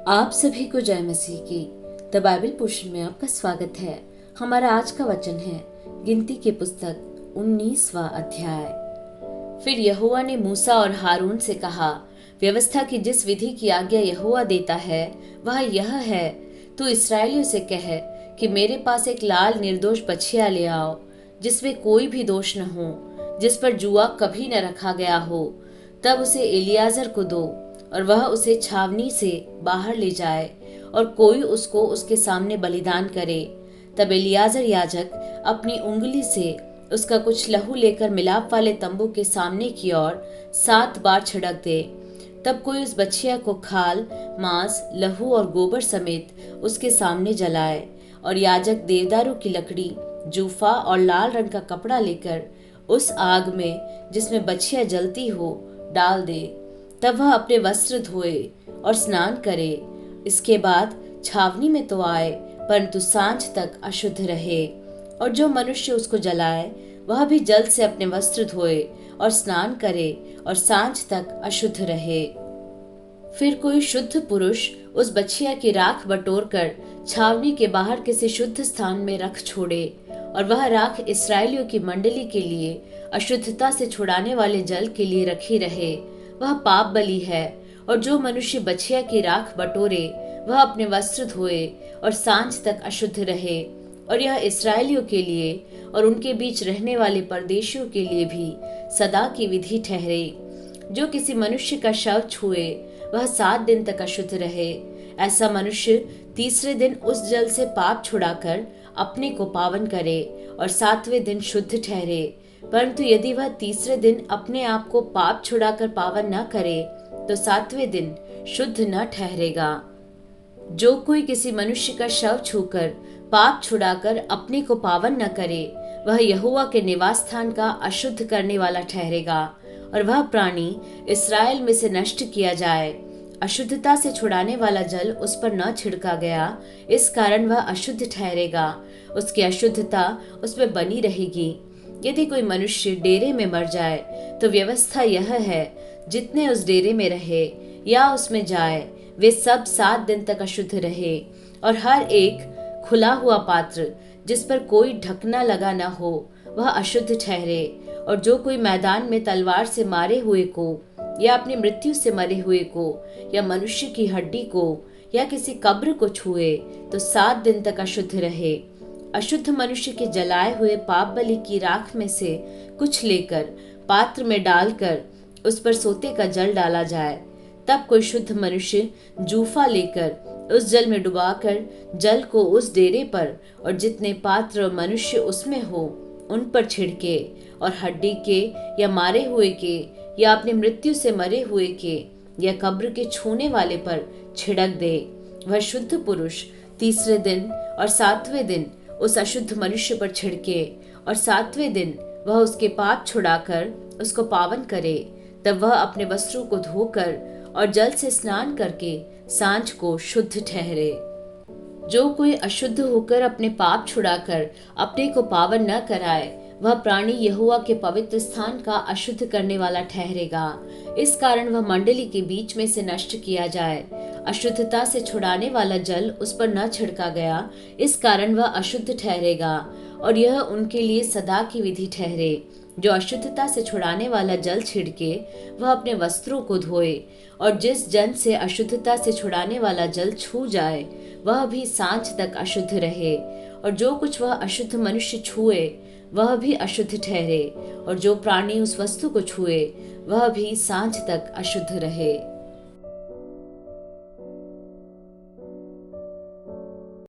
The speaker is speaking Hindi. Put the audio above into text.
आप सभी को जय मसीह की। द बाइबल पोर्शन में आपका स्वागत है। हमारा आज का वचन है गिनती के पुस्तक 19वां अध्याय। फिर यहोवा ने मूसा और हारून से कहा, व्यवस्था की जिस विधि की आज्ञा यहोवा देता है वह यह है, तू इसराइलियों से कह कि मेरे पास एक लाल निर्दोष बछिया ले आओ, जिसमें कोई भी दोष न हो, जिस पर जुआ कभी न रखा गया हो। तब उसे एलियाजर को दो और वह उसे छावनी से बाहर ले जाए और कोई उसको उसके सामने बलिदान करे। तब एलियाजर याजक अपनी उंगली से उसका कुछ लहू लेकर मिलाप वाले तंबू के सामने की ओर 7 बार छिड़क दे। तब कोई उस बछिया को खाल, मांस, लहू और गोबर समेत उसके सामने जलाए और याजक देवदारू की लकड़ी, जूफा और लाल रंग का कपड़ा लेकर उस आग में जिसमें बछिया जलती हो डाल दे। तब वह अपने वस्त्र धोए और स्नान करे। इसके बाद छावनी में तो आए, परंतु सांझ तक अशुद्ध रहे। और जो मनुष्य उसको जलाए वह भी जल से अपने वस्त्र धोए और स्नान करे और सांझ तक अशुद्ध रहे। फिर कोई शुद्ध पुरुष उस बछिया की राख बटोर कर छावनी के बाहर किसी शुद्ध स्थान में रख छोड़े, और वह राख इसराइलियों की मंडली के लिए अशुद्धता से छुड़ाने वाले जल के लिए रखी रहे। वह पाप बलि है। और जो मनुष्य बछिया की राख बटोरे वह अपने वस्त्र धोए और सांझ तक अशुद्ध रहे। और यह इसराइलियों के लिए और उनके बीच रहने वाले परदेशियों के लिए भी सदा की विधि ठहरे। जो किसी मनुष्य का शव छुए वह 7 दिन तक अशुद्ध रहे। ऐसा मनुष्य तीसरे दिन उस जल से पाप छुड़ाकर अपने को पावन करे और 7वें दिन शुद्ध ठहरे। परंतु यदि वह तीसरे दिन अपने आप को पाप छुड़ाकर पावन न करे तो 7वें दिन शुद्ध न ठहरेगा। जो कोई किसी मनुष्य का शव छूकर पाप छुड़ाकर अपने को पावन न करे वह यहोवा के निवास स्थान का अशुद्ध करने वाला ठहरेगा, और वह प्राणी इस्राएल में से नष्ट किया जाए। अशुद्धता से छुड़ाने वाला जल उस पर न छिड़का गया, इस कारण वह अशुद्ध ठहरेगा। उसकी अशुद्धता उसमें बनी रहेगी। यदि कोई मनुष्य डेरे में मर जाए तो व्यवस्था यह है, जितने उस डेरे में रहे या उसमें जाए वे सब 7 दिन तक अशुद्ध रहे। और हर एक खुला हुआ पात्र जिस पर कोई ढकना लगा न हो वह अशुद्ध ठहरे। और जो कोई मैदान में तलवार से मारे हुए को या अपनी मृत्यु से मरे हुए को या मनुष्य की हड्डी को या किसी कब्र को छुए तो 7 दिन तक अशुद्ध रहे। अशुद्ध मनुष्य के जलाए हुए पाप बलि की राख में से कुछ लेकर पात्र में डालकर उस पर सोते का जल डाला जाए। तब कोई शुद्ध मनुष्य जूफा लेकर उस जल में डुबाकर जल को उस डेरे पर और जितने पात्र और मनुष्य उसमें हो उन पर छिड़के, और हड्डी के या मारे हुए के या अपनी मृत्यु से मरे हुए के या कब्र के छूने वाले पर छिड़क दे। वह शुद्ध पुरुष तीसरे दिन और 7वें दिन उस अशुद्ध मनुष्य पर छिड़के, और 7वें दिन वह उसके पाप छुड़ाकर उसको पावन करे। तब वह अपने वस्त्रों को धोकर और जल से स्नान करके सांझ को शुद्ध ठहरे। जो कोई अशुद्ध होकर अपने पाप छुड़ाकर अपने को पावन न कराए वह प्राणी यहोवा के पवित्र स्थान का अशुद्ध करने वाला ठहरेगा। इस कारण वह मंडली के बीच में से नष्ट किया जाए। अशुद्धता से छुड़ाने वाला जल उस पर न छिड़का गया, इस कारण वह अशुद्ध ठहरेगा। और यह उनके लिए सदा की विधि ठहरे। जो अशुद्धता से छुड़ाने वाला जल छिड़के वह अपने वस्त्रों को धोए, और जिस जन से अशुद्धता से छुड़ाने वाला जल छू जाए वह भी सांझ तक अशुद्ध रहे। और जो कुछ वह अशुद्ध मनुष्य छुए वह भी अशुद्ध ठहरे, और जो प्राणी उस वस्तु को छुए वह भी सांझ तक अशुद्ध रहे।